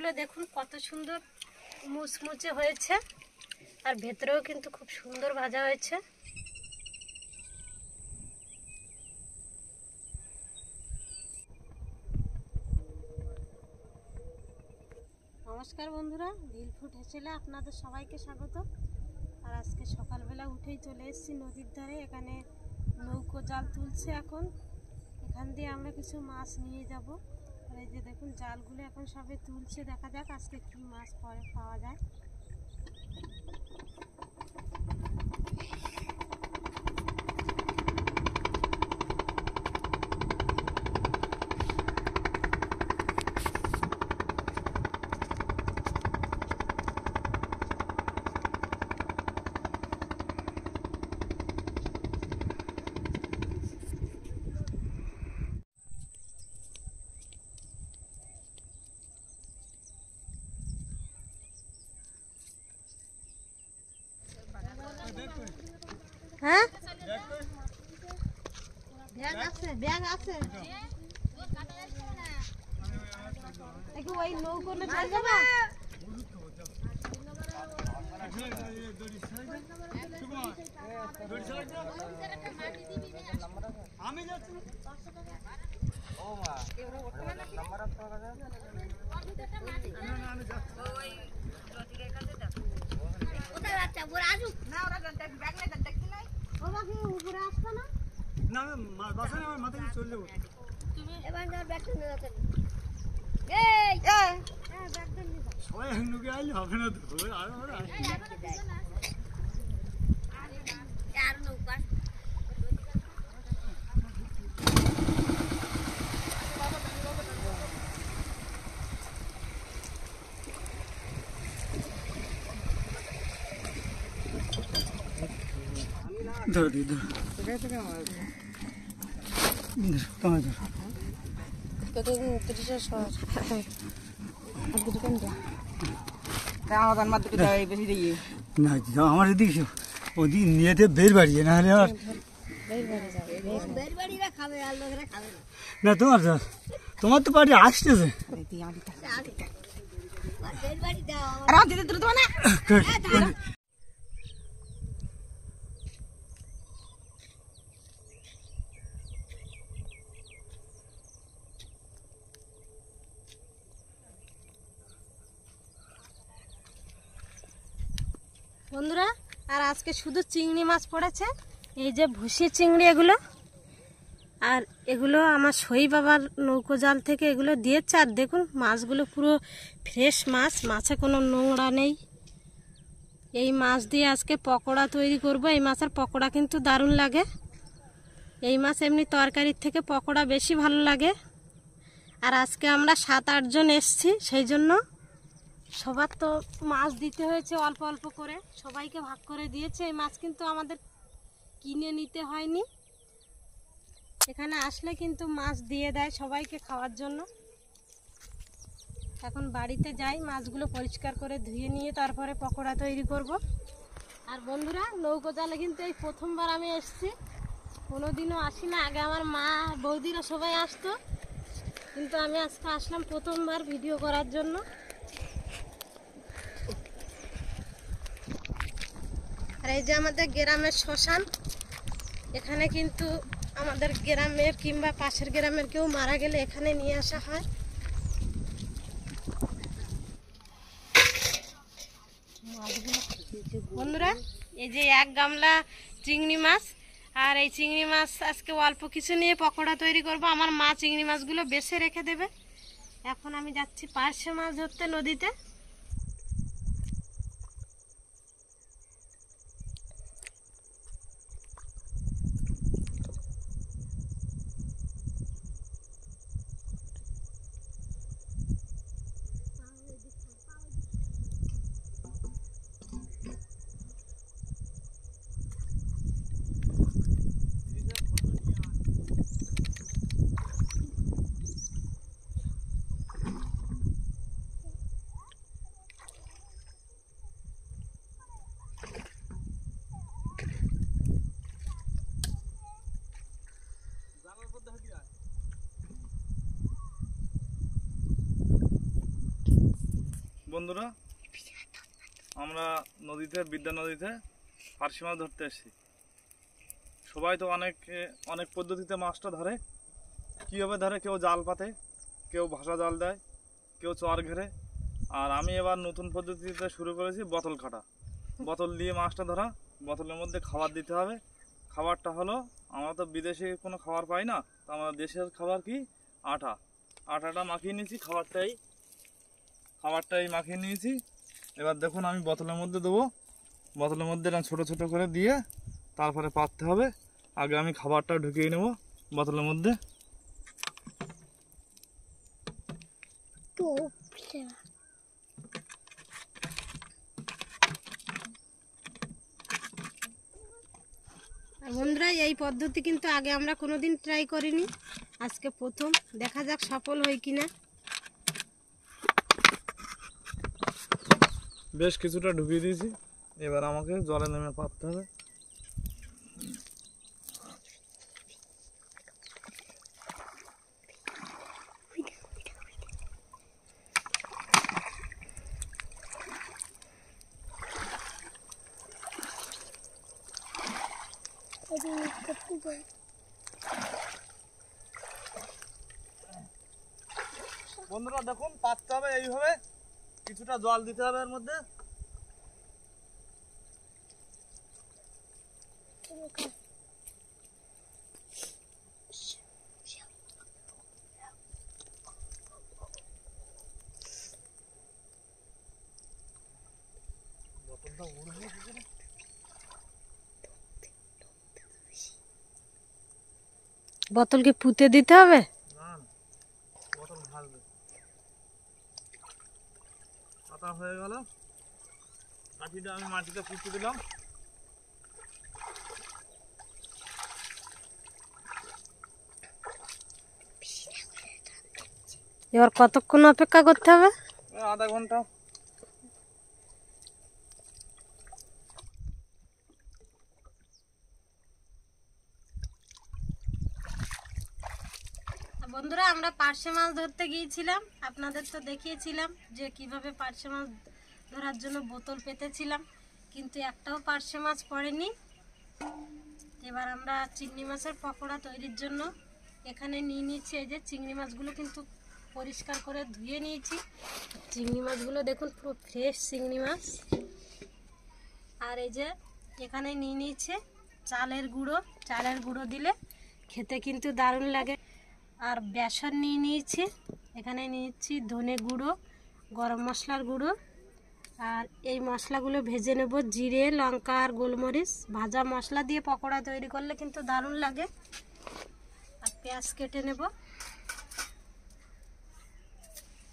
মাছগুলো দেখুন কত সুন্দর মুচমুচে হয়েছে, আর ভেতরেও কিন্তু খুব সুন্দর ভাজা হয়েছে। নমস্কার বন্ধুরা, ভিলফুড হেসেলে আপনাদের সবাইকে স্বাগত। আর আজকে সকালবেলা উঠেই চলে এসেছি নদীর ধারে। এখানে নৌকো জাল তুলছে এখন, এখান দিয়ে আমরা কিছু মাছ নিয়ে যাব। আর এই যে দেখুন জালগুলো এখন সবে তুলছে, দেখা যাক আজকে কি মাছ পাওয়া যায়। হ্যাঁ, ব্যাগ আছে একটু ওই নৌকো না চলে যাবা। আমি যাচ্ছি ধর দি ধর তোমার ধর কত 29 না আমার এদিকে ওদিক নিয়েতে বের বাড়িয়ে না হলে আর না তোমার তো পার্টি আসতেছে। বন্ধুরা, আর আজকে শুধু চিংড়ি মাছ পড়েছে, এই যে ভুসি চিংড়ি এগুলো, আর এগুলো আমার সই বাবার নৌকো জাল থেকে এগুলো দিয়েছে। আর দেখুন মাছগুলো পুরো ফ্রেশ মাছ, মাছে কোনো নোংরা নেই। এই মাছ দিয়ে আজকে পকোড়া তৈরি করব। এই মাছের পকোড়া কিন্তু দারুণ লাগে। এই মাছ এমনি তরকারির থেকে পকোড়া বেশি ভালো লাগে। আর আজকে আমরা 7-8 জন এসছি, সেই জন্য সবার তো মাছ দিতে হয়েছে অল্প অল্প করে, সবাইকে ভাগ করে দিয়েছে। এই মাছ কিন্তু আমাদের কিনে নিতে হয়নি, এখানে আসলে কিন্তু মাছ দিয়ে দেয় সবাইকে খাওয়ার জন্য। এখন বাড়িতে যাই, মাছগুলো পরিষ্কার করে ধুয়ে নিয়ে তারপরে পকোড়া তৈরি করব। আর বন্ধুরা, নৌকো জালে কিন্তু এই প্রথমবার আমি এসছি, কোনোদিনও আসি না। আগে আমার মা বৌদিরা সবাই আসতো, কিন্তু আমি আজকে আসলাম প্রথমবার ভিডিও করার জন্য। আর এই যে আমাদের গ্রামের শ্মশান, এখানে কিন্তু আমাদের গ্রামের কিংবা পাশের গ্রামের কেউ মারা গেলে এখানে নিয়ে আসা হয়। বন্ধুরা, এই যে 1 গামলা চিংড়ি মাছ, আর এই চিংড়ি মাছ আজকে অল্প কিছু নিয়ে পকোড়া তৈরি করব। আমার মা চিংড়ি মাছগুলো বেছে রেখে দেবে। এখন আমি যাচ্ছি পার্শে মাছ ধরতে নদীতে। বন্ধুরা, আমরা নদীতে বিদ্যা নদীতে পার্শে মাছ ধরতে এসেছি। সবাই তো অনেক পদ্ধতিতে মাছটা ধরে। কীভাবে ধরে, কেউ জাল পাতে, কেউ ভাসা জাল দেয়, কেউ চর ঘেরে। আর আমি এবার নতুন পদ্ধতিতে শুরু করেছি বোতল কাটা। বোতল দিয়ে মাছটা ধরা। বোতলের মধ্যে খাবার দিতে হবে। খাবারটা হলো, আমরা তো বিদেশে কোনো খাবার পাই না, তো আমাদের দেশের খাবার কি, আটাটা মাখিয়ে নিয়েছি। খাবারটাই মাখিয়ে নিয়েছি। এবার দেখুন আমি বোতলের মধ্যে দেবো। বোতলের মধ্যে এরকম ছোটো ছোটো করে দিয়ে তারপরে পাততে হবে। আগে আমি খাবারটা ঢুকিয়ে নেব বোতলের মধ্যে। বন্ধুরা, এই পদ্ধতি কিন্তু আগে আমরা কোনোদিন ট্রাই করিনি, আজকে প্রথম। দেখা যাক সফল হয় কিনা। বেশ কিছুটা ঢুকিয়ে দিয়েছি। এবার আমাকে জলে নেমে পাততে হবে। বন্ধুরা দেখুন, পাততে হবে এইভাবে। কিছুটা জল দিতে হবে এর মধ্যে। বোতলকে পুঁতে দিতে হবে। বোতল ভাসবে। পাতা হয়ে গেল। কাঠিটা আমি মাটিতে পুঁতে দিলাম। এবার কতক্ষণ অপেক্ষা করতে হবে? আধা ঘন্টা। বন্ধুরা, আমরা পার্শে মাছ ধরতে গিয়েছিলাম। আপনাদের তো দেখিয়েছিলাম যে কিভাবে পার্শে মাছ ধরার জন্য বোতল পেতেছিলাম, কিন্তু একটাও পার্শে মাছ পড়েনি। এবার আমরা চিংড়ি মাছের পকোড়া তৈরির জন্য এখানে নিয়ে নিচ্ছি। এই যে চিংড়ি মাছগুলো কিন্তু পরিষ্কার করে ধুয়ে নিয়েছি। চিংড়ি মাছগুলো দেখুন, পুরো ফ্রেশ চিংড়ি মাছ। আর এই যে এখানে নিয়ে নিচ্ছে চালের গুঁড়ো দিলে খেতে কিন্তু দারুণ লাগে। আর বেসন নিয়ে নিয়েছি। এখানে নিয়েছি ধনে গুঁড়ো, গরম মশলার গুঁড়ো। আর এই মশলাগুলো ভেজে নেব। জিরে, লঙ্কা আর গোলমরিচ ভাজা মশলা দিয়ে পকোড়া তৈরি করলে কিন্তু দারুণ লাগে। আর পেঁয়াজ কেটে নেব।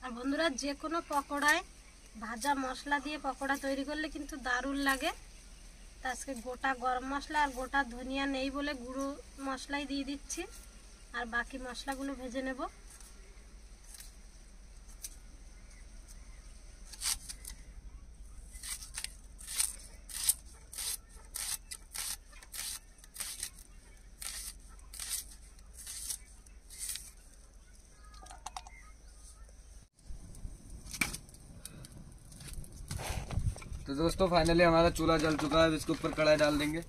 আর বন্ধুরা, যে কোনো পকোড়ায় ভাজা মশলা দিয়ে পকোড়া তৈরি করলে কিন্তু দারুণ লাগে। তা আজকে গোটা গরম মশলা আর গোটা ধনিয়া নেই বলে গুঁড়ো মশলাই দিয়ে দিচ্ছি। আর বাকি মশলাগুলো ভেজে নেব। तो दोस्तों फाइनली हमारा चूल्हा जल चुका है। अब इसके ऊपर कढ़ाई डाल देंगे।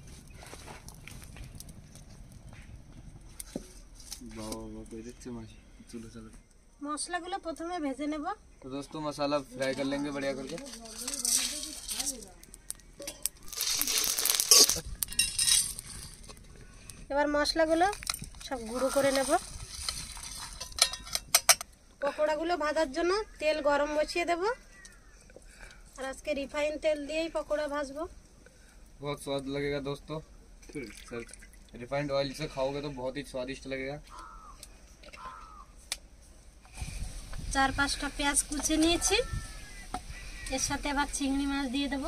মশলাগুলো প্রথমে ভেজে নেব। तो दोस्तों मसाला फ्राई कर लेंगे बढ़िया करके। এবার মশলাগুলো সব গুঁড়ো করে নেব। পকোড়াগুলো ভাজার জন্য তেল গরম বসিয়ে দেব। আর আজকে রিফাইন তেল দিয়েই পকোড়া ভাজবো। बहुत स्वाद लगेगा दोस्तों। सर रिफाइंड ऑयल से खाओगे तो बहुत ही स्वादिष्ट लगेगा। 4-5টা পেঁয়াজ কুচে নিয়েছি। এর সাথে আবার চিংড়ি মাছ দিয়ে দেব।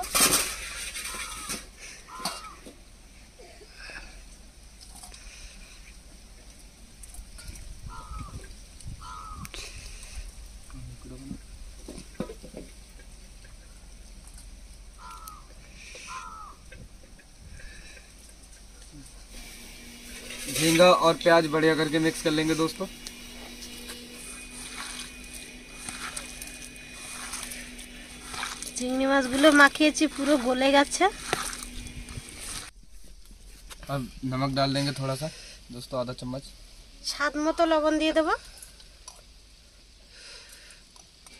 झींगा और प्याज बढ़िया करके मिक्स कर लेंगे दोस्तों। চিংড়ি মাছগুলো মাখিয়েছি পুরো গলে গেছে। अब नमक डाल देंगे थोड़ा सा दोस्तों, आधा चम्मच। স্বাদ মতো লবণ দিয়ে দেবো।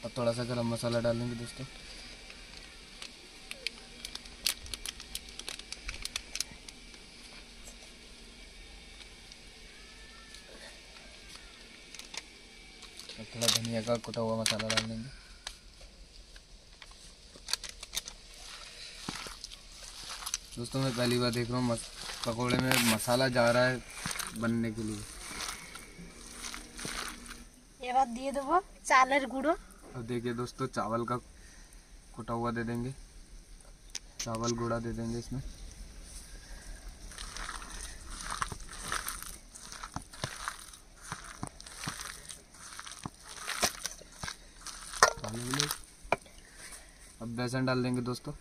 अब थोड़ा सा गरम मसाला डालेंगे दोस्तों। अब थोड़ा धनिया का कुटा हुआ मसाला डाल देंगे। दोस्तों मैं पहली बार देख रहा हूँ पकोड़े में मसाला जा रहा है बनने के लिए। এবার দিয়ে দেবো চালের গুঁড়ো। अब देखिए दोस्तों चावल का कुटा हुआ दे देंगे, चावल गुड़ा दे देंगे इसमें। अब बेसन डाल देंगे दोस्तों,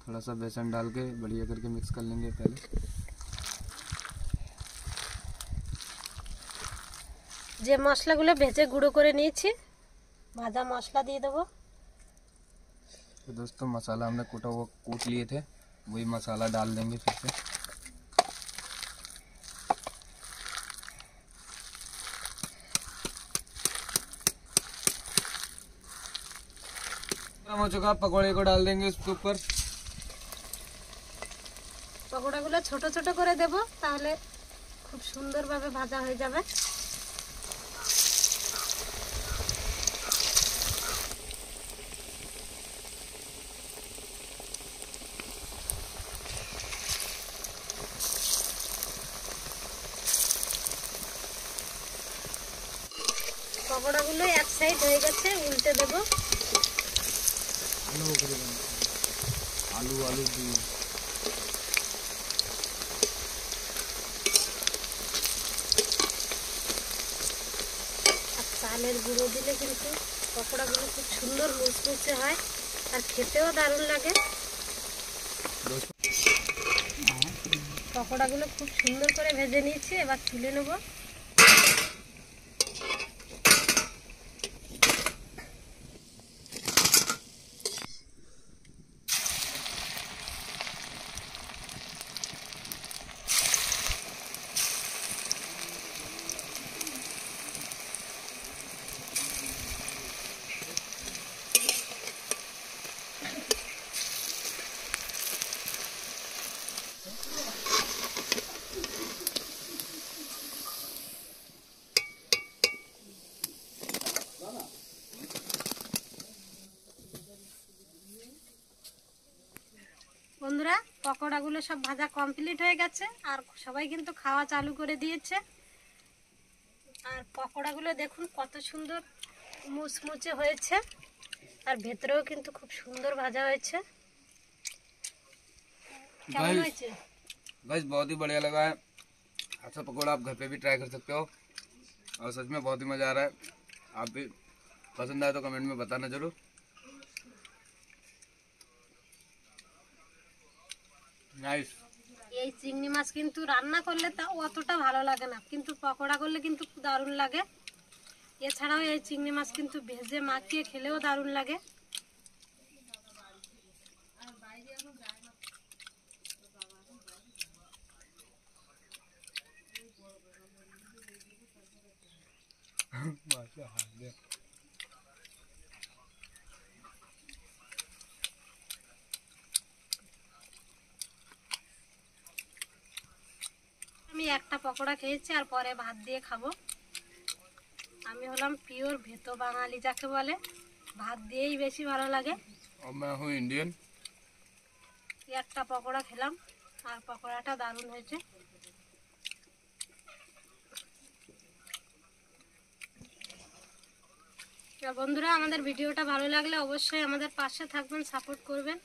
थोड़ा सा बेसन डाल के बढ़िया करके मिक्स कर लेंगे पहले। যে মশলাগুলো ভেজে গুঁড়ো করে নিয়েছি ভাজা মশলা দিয়ে দেবো। तो दोस्तों मसाला हमने कूटा हुआ कूट लिए थे, वही मसाला डाल देंगे फिर से। गरम हो चुका, पकोड़े को डाल देंगे इसके ऊपर। পকোড়াগুলো ছোট ছোট করে দেব, তাহলে খুব সুন্দরভাবে ভাজা হয়ে যাবে। পকোড়াগুলো এক সাইড হয়ে গেছে, উল্টে দেব। आलू आलू दी আর চালের গুঁড়ো দিলে কিন্তু পকোড়াগুলো খুব সুন্দর মুচমুচে হয় আর খেতেও দারুণ লাগে। পকোড়াগুলো খুব সুন্দর করে ভেজে নিয়েছি, এবার তুলে নেব। বন্ধুরা পকোড়াগুলো সব ভাজা কমপ্লিট হয়ে গেছে আর সবাই কিন্তু খাওয়া চালু করে দিয়েছে। আর পকোড়াগুলো দেখুন কত সুন্দর মুচমুচে হয়েছে আর ভেতরেও কিন্তু খুব সুন্দর ভাজা হয়েছে। কেমন হয়েছে? गाइस बहुत ही बढ़िया लगा है। अच्छा पकोड़ा आप घर पे भी ट्राई कर सकते हो और सच में बहुत ही मज़ा आ रहा है। आप भी पसंद आए तो कमेंट में बताना जरूर। नाइस। এই চিংড়ি মাছ কিন্তু রান্না করলে তা অতটা ভালো লাগে না, কিন্তু পকোড়া করলে কিন্তু দারুণ লাগে। এছাড়াও এই চিংড়ি মাছ কিন্তু ভেজে মাখিয়ে খেলেও দারুণ লাগে। আমি একটা পকোড়া খেয়েছি আর পরে ভাত দিয়ে খাবো। আমি হলাম পিওর ভেতো বাঙালি যাকে বলে, ভাত দিয়েই বেশি ভালো লাগে। और मैं हूँ इंडियन। একটা পকোড়া খেলাম আর পকোড়াটা দারুণ হয়েছে। বন্ধুরা আমাদের ভিডিওটা ভালো লাগলে অবশ্যই আমাদের পাশে থাকবেন, সাপোর্ট করবেন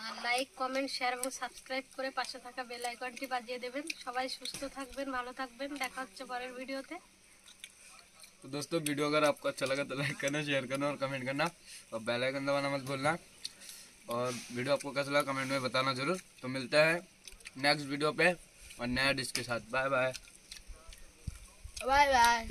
আর লাইক কমেন্ট শেয়ার এবং সাবস্ক্রাইব করে পাশে থাকা বেল আইকনটি বাজিয়ে দেবেন। সবাই সুস্থ থাকবেন, ভালো থাকবেন, দেখা হচ্ছে পরের ভিডিওতে। तो दोस्तों वीडियो अगर आपको अच्छा लगा तो लाइक करना, शेयर करना और कमेंट करना और बेल आइकन दबाना मत भूलना। और वीडियो आपको कैसा लगा कमेंट में बताना जरूर। तो मिलते हैं नेक्स्ट वीडियो पे और नया डिश के साथ। Bye bye. Bye bye.